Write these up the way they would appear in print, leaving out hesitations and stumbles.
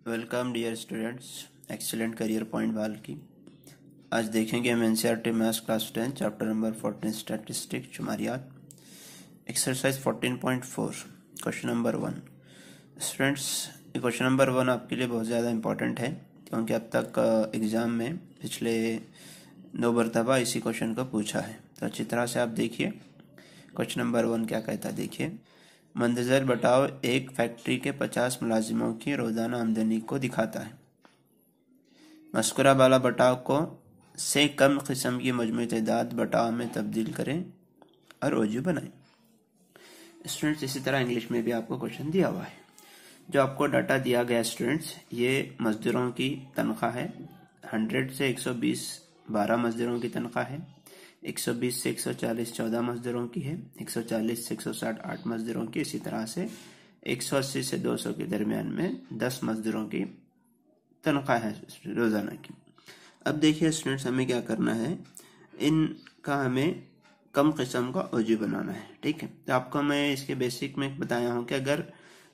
Welcome dear students, excellent career point वाल की। आज देखेंगे हम NCERT maths class 10 chapter number 14 statistics शुमारियात, एक्सरसाइज 14.4 क्वेश्चन नंबर 1। स्टूडेंट्स, ये क्वेश्चन नंबर 1 आपके लिए बहुत ज़्यादा इंपॉर्टेंट है क्योंकि अब तक एग्ज़ाम में पिछले 2 मरतबा इसी क्वेश्चन को पूछा है। तो अच्छी तरह से आप देखिए क्वेश्चन नंबर 1 क्या कहता है। देखिए, मंदजर बटाव एक फैक्ट्री के 50 मुलाजिमों की रोज़ाना आमदनी को दिखाता है। मस्कुरा वाला बटाव को से कम किस्म की मजमूई तादाद बटाव में तब्दील करें और ओजू बनाएं। स्टूडेंट्स, इसी तरह इंग्लिश में भी आपको क्वेश्चन दिया हुआ है। जो आपको डाटा दिया गया स्टूडेंट्स, ये मजदूरों की तनख्वाह है। 100 से 120 12 मजदूरों की तनख्वाह है। 120 से 140 14 मजदूरों की है। 140 से 160 8 मजदूरों की। इसी तरह से 180 से 200 के दरमियान में 10 मजदूरों की तनख्वाह है रोजाना की। अब देखिए स्टूडेंट्स, हमें क्या करना है, इनका हमें कम किस्म का ओजू बनाना है। ठीक है, तो आपको मैं इसके बेसिक में बताया हूँ कि अगर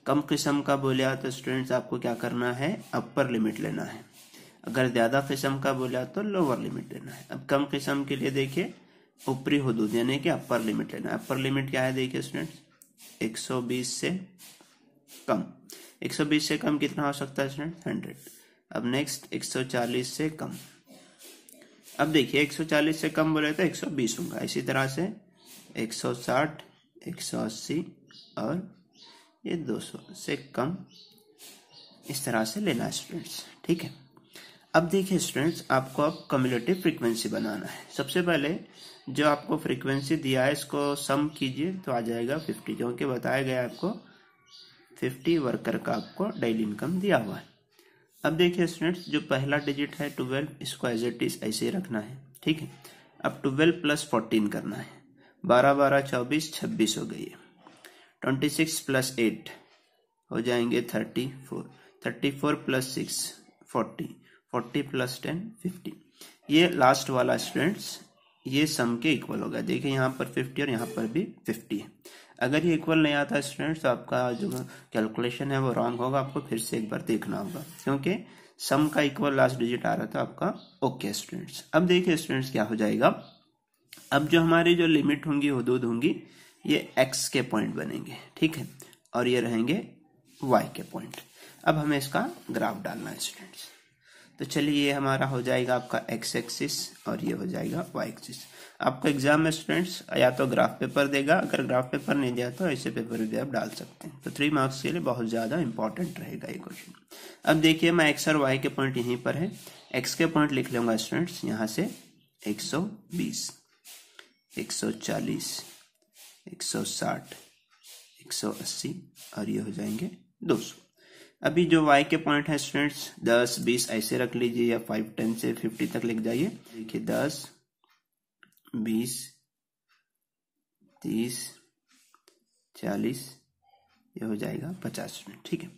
कम किस्म का बोलिया तो स्टूडेंट्स आपको क्या करना है, अपर लिमिट लेना है। अगर ज्यादा किस्म का बोला तो लोअर लिमिट लेना है। अब कम किस्म के लिए देखिए ऊपरी हुदूद यानी कि अपर लिमिट लेना है। अपर लिमिट क्या है देखिए स्टूडेंट्स, 120 से कम। 120 से कम कितना हो सकता है स्टूडेंट, 100। अब नेक्स्ट 140 से कम। अब देखिए 140 से कम बोले तो 120 होगा। इसी तरह से 160 180 और ये 200 से कम, इस तरह से लेना है स्टूडेंट्स। ठीक है, अब देखिए स्टूडेंट्स, आपको अब कम्युलेटिव फ्रीक्वेंसी बनाना है। सबसे पहले जो आपको फ्रीक्वेंसी दिया है इसको सम कीजिए तो आ जाएगा 50, क्योंकि बताया गया आपको 50 वर्कर का आपको डेली इनकम दिया हुआ है। अब देखिए स्टूडेंट्स, जो पहला डिजिट है 12, इसको एज इट इज ऐसे ही रखना है। ठीक है, अब 12 प्लस 14 करना है। 12 12 24 26 हो गई है। 26 प्लस 8 हो जाएंगे 34। 34 प्लस 6 40। 40 प्लस 10 50। ये लास्ट वाला स्टूडेंट्स ये सम के इक्वल होगा। देखिए यहाँ पर 50 और यहाँ पर भी 50 है। अगर ये इक्वल नहीं आता स्टूडेंट्स तो आपका जो कैलकुलेशन है वो रॉन्ग होगा। आपको फिर से एक बार देखना होगा क्योंकि सम का इक्वल लास्ट डिजिट आ रहा था आपका। ओके स्टूडेंट्स, अब देखिए स्टूडेंट्स क्या हो जाएगा। अब जो हमारी जो लिमिट होंगी, हदूद होंगी, ये एक्स के पॉइंट बनेंगे। ठीक है, और ये रहेंगे वाई के पॉइंट। अब हमें इसका ग्राफ डालना है स्टूडेंट्स। तो चलिए, ये हमारा हो जाएगा आपका एक्स एक्सिस और ये हो जाएगा वाई एक्सिस। आपको एग्जाम में स्टूडेंट्स या तो ग्राफ पेपर देगा, अगर ग्राफ पेपर नहीं दिया तो ऐसे पेपर भी आप डाल सकते हैं। तो 3 मार्क्स के लिए बहुत ज्यादा इंपॉर्टेंट रहेगा ये क्वेश्चन। अब देखिए, मैं एक्स और वाई के पॉइंट यहीं पर है। एक्स के पॉइंट लिख लूंगा स्टूडेंट्स यहाँ से 120 140 160 180 और ये हो जाएंगे 200। अभी जो y के पॉइंट है स्टूडेंट्स 10 20 ऐसे रख लीजिए या 5 10 से 50 तक लिख जाइए। देखिए 10 20 30 40 ये हो जाएगा 50 स्टूडेंट। ठीक है,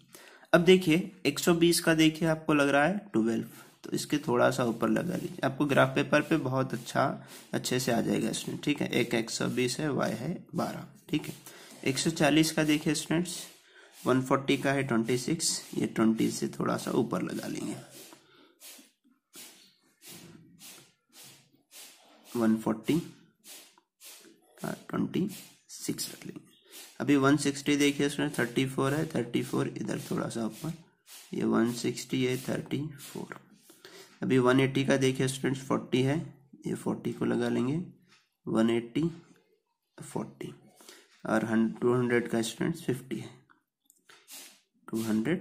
अब देखिए 120 का देखिए आपको लग रहा है 12, तो इसके थोड़ा सा ऊपर लगा लीजिए। आपको ग्राफ पेपर पे बहुत अच्छे से आ जाएगा स्टूडेंट। ठीक है, एक 120 है, y है 12। ठीक है, 140 का देखिए स्टूडेंट्स 140 का है 26, ये 20 से थोड़ा सा ऊपर लगा लेंगे। 140 का 26 रख लेंगे। अभी 160 देखिए उसमें 34 है, 34 इधर थोड़ा सा ऊपर, ये 160 है 34। अभी 180 का देखिए स्टूडेंट्स 40 है, ये 40 को लगा लेंगे। 180 40 और 200 का स्टूडेंट्स 50 है, 200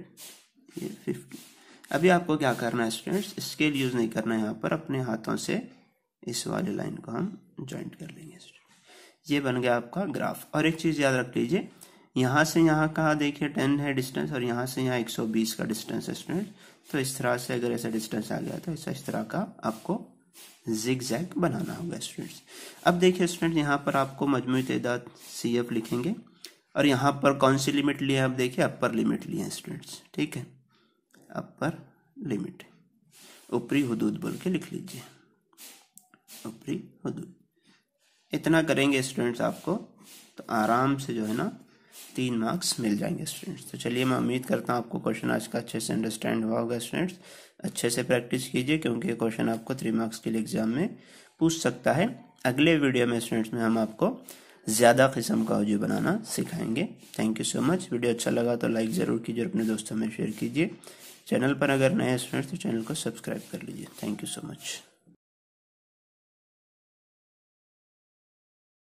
ये 50। अभी आपको क्या करना है स्टूडेंट्स, स्केल यूज नहीं करना है। यहाँ पर अपने हाथों से इस वाले लाइन को हम ज्वाइंट कर लेंगे। ये बन गया आपका ग्राफ। और एक चीज याद रख लीजिए, यहाँ से यहाँ का देखिए 10 है डिस्टेंस और यहाँ से यहाँ 120 का डिस्टेंस है स्टूडेंट। तो इस तरह से अगर ऐसा डिस्टेंस आ गया तो इस तरह का आपको जिग जैग बनाना होगा स्टूडेंट्स। अब देखिए स्टूडेंट, यहाँ पर आपको मजमूई तादाद CF लिखेंगे और यहाँ पर कौन सी लिमिट ली है, अब देखिए अपर लिमिट ली है स्टूडेंट्स। ठीक है, अपर लिमिट ऊपरी हुदूद बोल के लिख लीजिए, ऊपरी हुदूद। इतना करेंगे स्टूडेंट्स आपको तो आराम से जो है ना 3 मार्क्स मिल जाएंगे स्टूडेंट्स। तो चलिए, मैं उम्मीद करता हूँ आपको क्वेश्चन आज का अच्छे से अंडरस्टैंड हुआ होगा स्टूडेंट्स। अच्छे से प्रैक्टिस कीजिए क्योंकि क्वेश्चन आपको 3 मार्क्स के लिए एग्जाम में पूछ सकता है। अगले वीडियो में स्टूडेंट्स में हम आपको ज़्यादा किस्म का ऑडियो बनाना सिखाएंगे। Thank you so much. Video अच्छा लगा तो लाइक ज़रूर कीजिए, अपने दोस्तों में शेयर कीजिए। चैनल पर अगर नए स्टूडेंट्स तो चैनल को सब्सक्राइब कर लीजिए। Thank you so much.